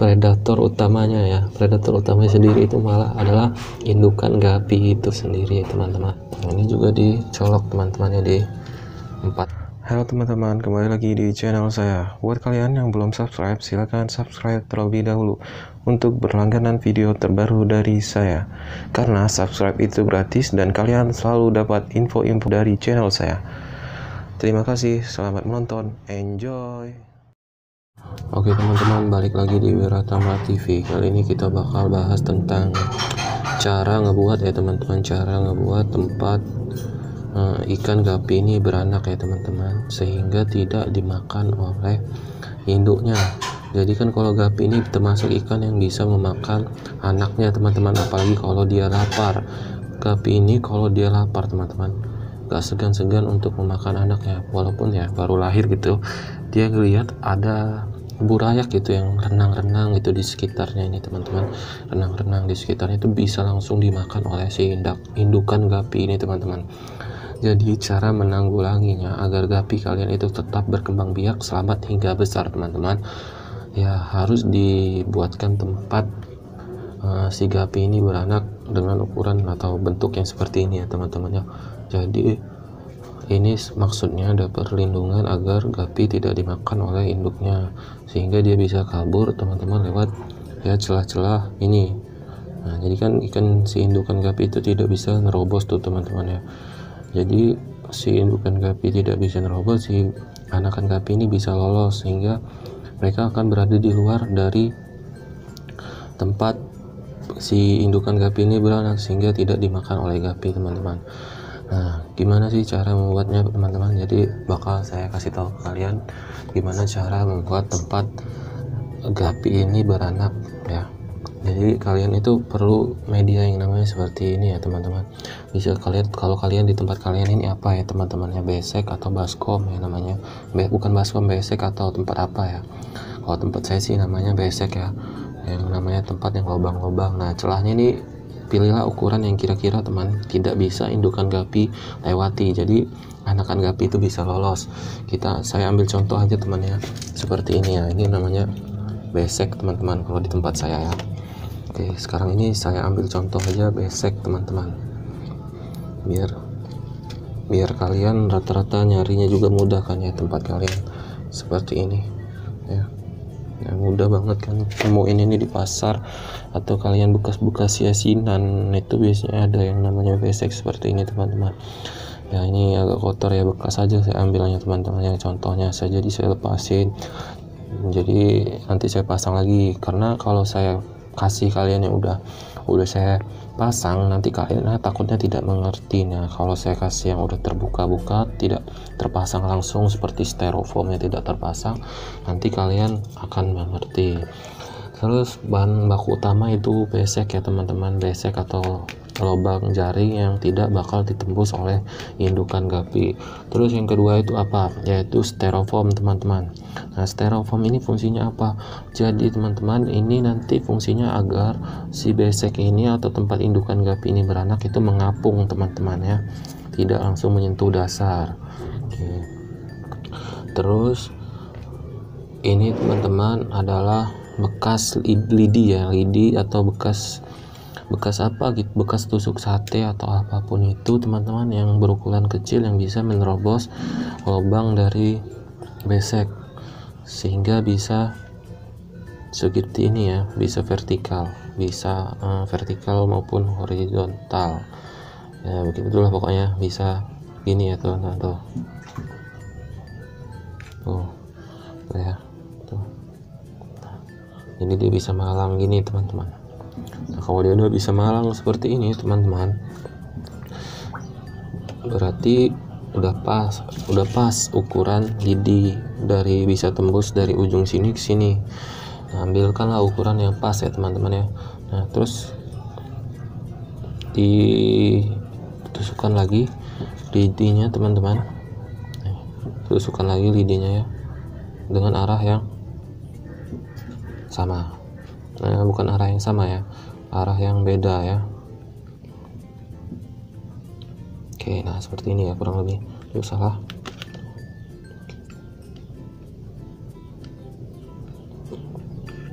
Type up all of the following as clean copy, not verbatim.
predator utamanya ya. Predator utamanya sendiri itu malah adalah indukan gapi itu sendiri teman-teman. Nah, ini juga dicolok teman-temannya di 4. Halo teman-teman, kembali lagi di channel saya. Buat kalian yang belum subscribe, silahkan subscribe terlebih dahulu untuk berlangganan video terbaru dari saya. Karena subscribe itu gratis dan kalian selalu dapat info-info dari channel saya. Terima kasih, selamat menonton, enjoy. Oke teman-teman, balik lagi di Wiratama TV. Kali ini kita bakal bahas tentang cara ngebuat ya teman-teman, cara ngebuat tempat ikan gapi ini beranak ya teman-teman, sehingga tidak dimakan oleh induknya. Jadi kan kalau gapi ini termasuk ikan yang bisa memakan anaknya teman-teman, apalagi kalau dia lapar. Gapi ini kalau dia lapar teman-teman, gak segan-segan untuk memakan anaknya, walaupun ya baru lahir gitu, dia ngelihat ada burayak gitu yang renang-renang gitu di sekitarnya ini teman-teman, renang-renang di sekitarnya itu bisa langsung dimakan oleh si indukan gapi ini teman-teman. Jadi cara menanggulanginya agar gapi kalian itu tetap berkembang biak, selamat hingga besar teman-teman, ya harus dibuatkan tempat si gapi ini beranak dengan ukuran atau bentuk yang seperti ini ya teman-teman ya. Jadi ini maksudnya ada perlindungan agar gapi tidak dimakan oleh induknya, sehingga dia bisa kabur teman-teman lewat ya celah-celah ini. Nah jadi kan ikan si indukan gapi itu tidak bisa nerobos tuh teman-teman ya. Jadi si indukan gapi tidak bisa nerobos, si anakan gapi ini bisa lolos, sehingga mereka akan berada di luar dari tempat si indukan gapi ini beranak, sehingga tidak dimakan oleh gapi teman-teman. Nah gimana sih cara membuatnya teman-teman? Jadi bakal saya kasih tahu ke kalian gimana cara membuat tempat gapi ini beranak ya. Jadi kalian itu perlu media yang namanya seperti ini ya teman-teman. Bisa kalian, kalau kalian di tempat kalian ini apa ya teman-temannya, besek atau baskom ya namanya, bukan baskom, besek atau tempat apa ya. Kalau tempat saya sih namanya besek ya, yang namanya tempat yang lubang-lubang. Nah celahnya ini pilihlah ukuran yang kira-kira teman tidak bisa indukan gapi lewati, jadi anakan gapi itu bisa lolos. Saya ambil contoh aja teman ya, seperti ini ya, ini namanya besek teman-teman kalau di tempat saya ya. Oke, sekarang ini saya ambil contoh aja besek teman-teman, biar kalian rata-rata nyarinya juga mudah kan ya tempat kalian seperti ini ya. Ya mudah banget kan temuin ini di pasar, atau kalian bekas-bekas yasinan itu biasanya ada yang namanya besek seperti ini teman-teman ya. Ini agak kotor ya, bekas aja saya ambilnya teman-teman, yang contohnya saja. Jadi saya lepasin, jadi nanti saya pasang lagi, karena kalau saya kasih kalian yang udah saya pasang, nanti kalian takutnya tidak mengerti. Nah kalau saya kasih yang udah terbuka-buka, tidak terpasang langsung seperti styrofoam yang tidak terpasang, nanti kalian akan mengerti. Terus bahan baku utama itu besek ya teman-teman, besek atau lubang jaring yang tidak bakal ditembus oleh indukan gapi. Terus yang kedua itu apa? Yaitu styrofoam teman-teman. Nah styrofoam ini fungsinya apa? Jadi teman-teman, ini nanti fungsinya agar si besek ini atau tempat indukan gapi ini beranak itu mengapung teman-teman ya, tidak langsung menyentuh dasar. Oke. Terus ini teman-teman adalah bekas lidi ya, lidi atau bekas apa gitu, bekas tusuk sate atau apapun itu teman-teman, yang berukuran kecil yang bisa menerobos lubang dari besek sehingga bisa seperti ini ya, bisa vertikal maupun horizontal ya, begitulah pokoknya bisa gini ya tuh. Nah tuh ya tuh, jadi dia bisa malang gini teman-teman. Nah kalau dia udah bisa malang seperti ini teman-teman, berarti udah pas ukuran lidi, dari bisa tembus dari ujung sini ke sini. Nah, ambilkanlah ukuran yang pas ya teman-teman ya. Nah terus ditusukkan lagi lidinya teman-teman, tusukkan lagi lidinya ya dengan arah yang sama. Nah bukan arah yang sama ya, arah yang beda ya. Oke, nah seperti ini ya kurang lebih. Salah.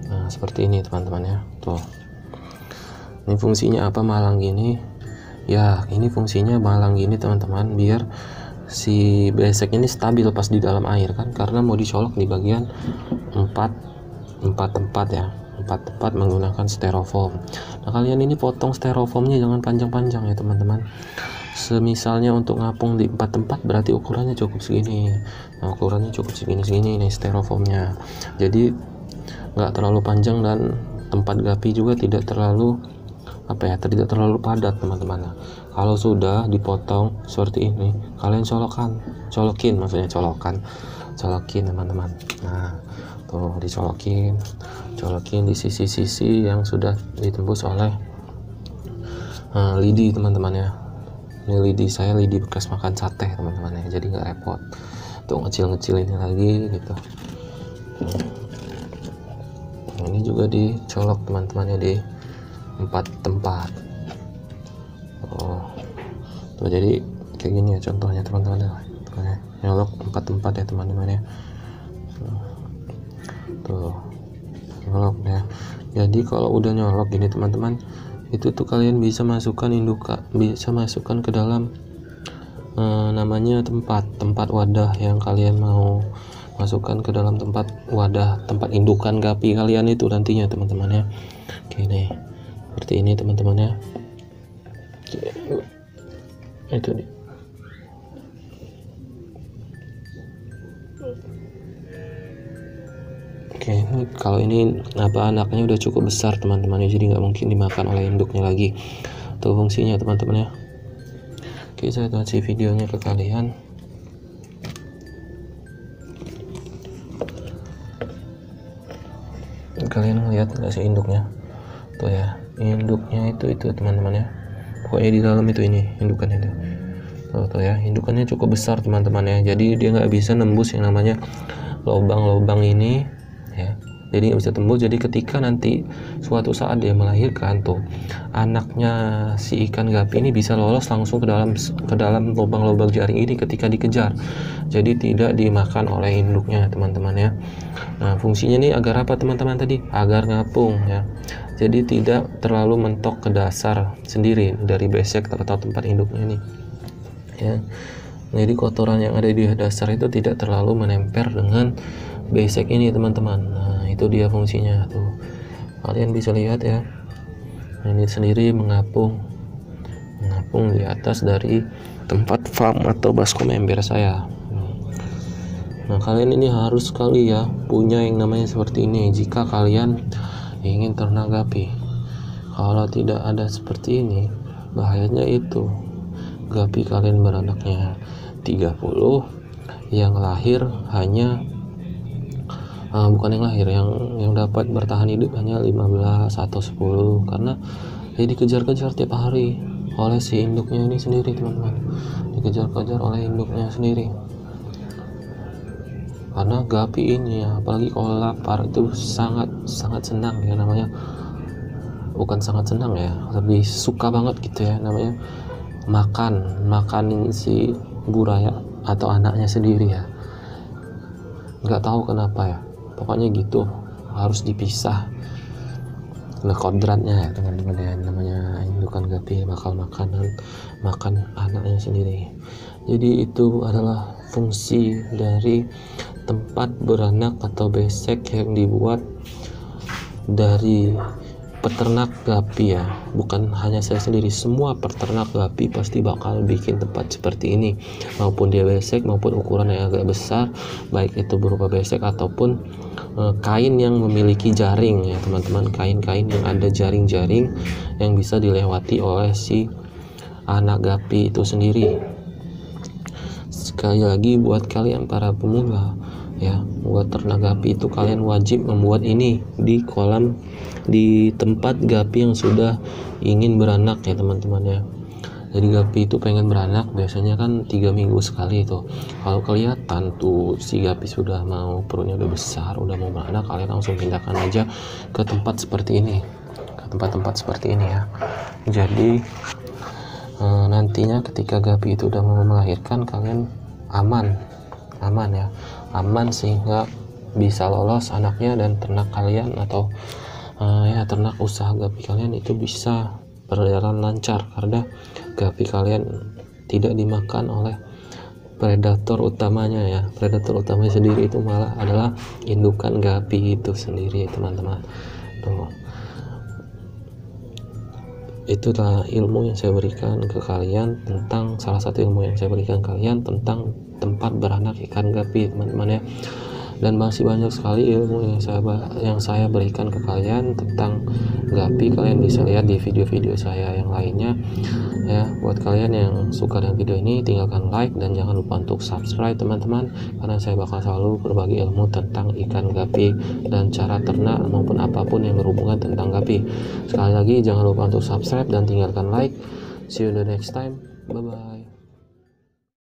Nah seperti ini teman-teman ya. Tuh, ini fungsinya apa malang gini ya? Ini fungsinya malang gini teman-teman, biar si besek ini stabil pas di dalam air kan, karena mau dicolok di bagian empat tempat ya, 4 tempat menggunakan styrofoam. Nah, kalian ini potong styrofoamnya jangan panjang-panjang ya teman-teman. Semisalnya untuk ngapung di 4 tempat berarti ukurannya cukup segini. Nah, ukurannya cukup segini nih styrofoamnya. Jadi nggak terlalu panjang dan tempat gapi juga tidak terlalu tidak terlalu padat teman-teman. Nah, kalau sudah dipotong seperti ini, kalian colokin teman-teman. Nah, tuh dicolokin di sisi-sisi yang sudah ditembus oleh lidi teman-teman ya. Ini lidi saya, lidi bekas makan sate teman-teman ya, jadi nggak repot. Tuh ngecil ini lagi gitu. Nah, ini juga dicolok teman-teman ya di 4 tempat. Tuh, jadi kayak gini ya contohnya teman-teman ya. Nyolok 4 tempat ya teman-teman ya. Tuh nyolok ya. Jadi kalau udah nyolok gini teman-teman, itu tuh kalian bisa masukkan ke dalam namanya tempat wadah yang kalian mau masukkan ke dalam tempat indukan gapi kalian itu nantinya teman-teman ya. Oke nih, seperti ini teman-teman ya. Itu dia. Oke, kalau ini anaknya udah cukup besar teman-teman ya, jadi nggak mungkin dimakan oleh induknya lagi. Itu fungsinya teman-teman ya. Oke, saya kasih videonya ke kalian. Kalian ngeliat nggak sih induknya? Tuh ya, induknya itu teman-teman ya. Pokoknya di dalam itu ini indukannya tuh. Tuh ya, indukannya cukup besar teman-teman ya. Jadi dia nggak bisa nembus yang namanya lubang-lubang ini ya. Jadi nggak bisa tembus. Jadi ketika nanti suatu saat dia melahirkan tuh, anaknya si ikan gapi ini bisa lolos langsung ke dalam lubang-lubang jaring ini ketika dikejar. Jadi tidak dimakan oleh induknya teman-teman ya. Nah, fungsinya nih agar apa teman-teman tadi? Agar ngapung ya. Jadi tidak terlalu mentok ke dasar sendiri dari besek atau tempat induknya ini ya. Jadi kotoran yang ada di dasar itu tidak terlalu menempel dengan besek ini teman-teman. Nah, itu dia fungsinya tuh. Kalian bisa lihat ya. Ini sendiri mengapung di atas dari tempat farm atau baskom ember saya. Nah, kalian ini harus sekali ya punya yang namanya seperti ini jika kalian ingin ternak gapi. Kalau tidak ada seperti ini, bahayanya itu gapi kalian beranaknya 30, yang lahir hanya yang dapat bertahan hidup hanya 15 atau 10, karena dikejar-kejar tiap hari oleh si induknya ini sendiri teman-teman. Dikejar-kejar oleh induknya sendiri. Karena gapi ini ya, apalagi kalau lapar itu sangat senang ya, namanya bukan sangat senang ya, lebih suka banget gitu ya, namanya makanin si buraya atau anaknya sendiri ya. Nggak tahu kenapa ya, pokoknya gitu, harus dipisah. Nah, kodratnya ya teman-teman ya, namanya indukan gapi bakal makan anaknya sendiri. Jadi itu adalah fungsi dari tempat beranak atau besek yang dibuat dari peternak gapi ya. Bukan hanya saya sendiri, semua peternak gapi pasti bakal bikin tempat seperti ini, maupun dia besek maupun ukuran yang agak besar, baik itu berupa besek ataupun kain yang memiliki jaring ya teman-teman. Kain-kain yang ada jaring-jaring yang bisa dilewati oleh si anak gapi itu sendiri. Sekali lagi buat kalian para pemula ya, buat ternak gapi itu kalian wajib membuat ini di tempat gapi yang sudah ingin beranak ya teman-teman ya. Jadi gapi itu pengen beranak biasanya kan 3 minggu sekali itu. Kalau kelihatan tuh si gapi sudah mau, perutnya udah besar, udah mau beranak, kalian langsung pindahkan aja ke tempat seperti ini, ke tempat-tempat seperti ini ya. Jadi nantinya ketika gapi itu udah mau melahirkan, kalian aman ya, sehingga bisa lolos anaknya, dan ternak kalian atau ya ternak usaha gapi kalian itu bisa berjalan lancar karena gapi kalian tidak dimakan oleh predator utamanya ya. Predator utamanya sendiri itu malah adalah indukan gapi itu sendiri teman-teman. Tuh, itulah ilmu yang saya berikan ke kalian tentang, salah satu ilmu yang saya berikan kalian tentang tempat beranak ikan gapi teman-teman ya. Dan masih banyak sekali ilmu yang saya berikan ke kalian tentang gapi. Kalian bisa lihat di video-video saya yang lainnya ya. Buat kalian yang suka dengan video ini, tinggalkan like dan jangan lupa untuk subscribe teman-teman, karena saya bakal selalu berbagi ilmu tentang ikan gapi dan cara ternak maupun apapun yang berhubungan tentang gapi. Sekali lagi jangan lupa untuk subscribe dan tinggalkan like. See you the next time. Bye bye.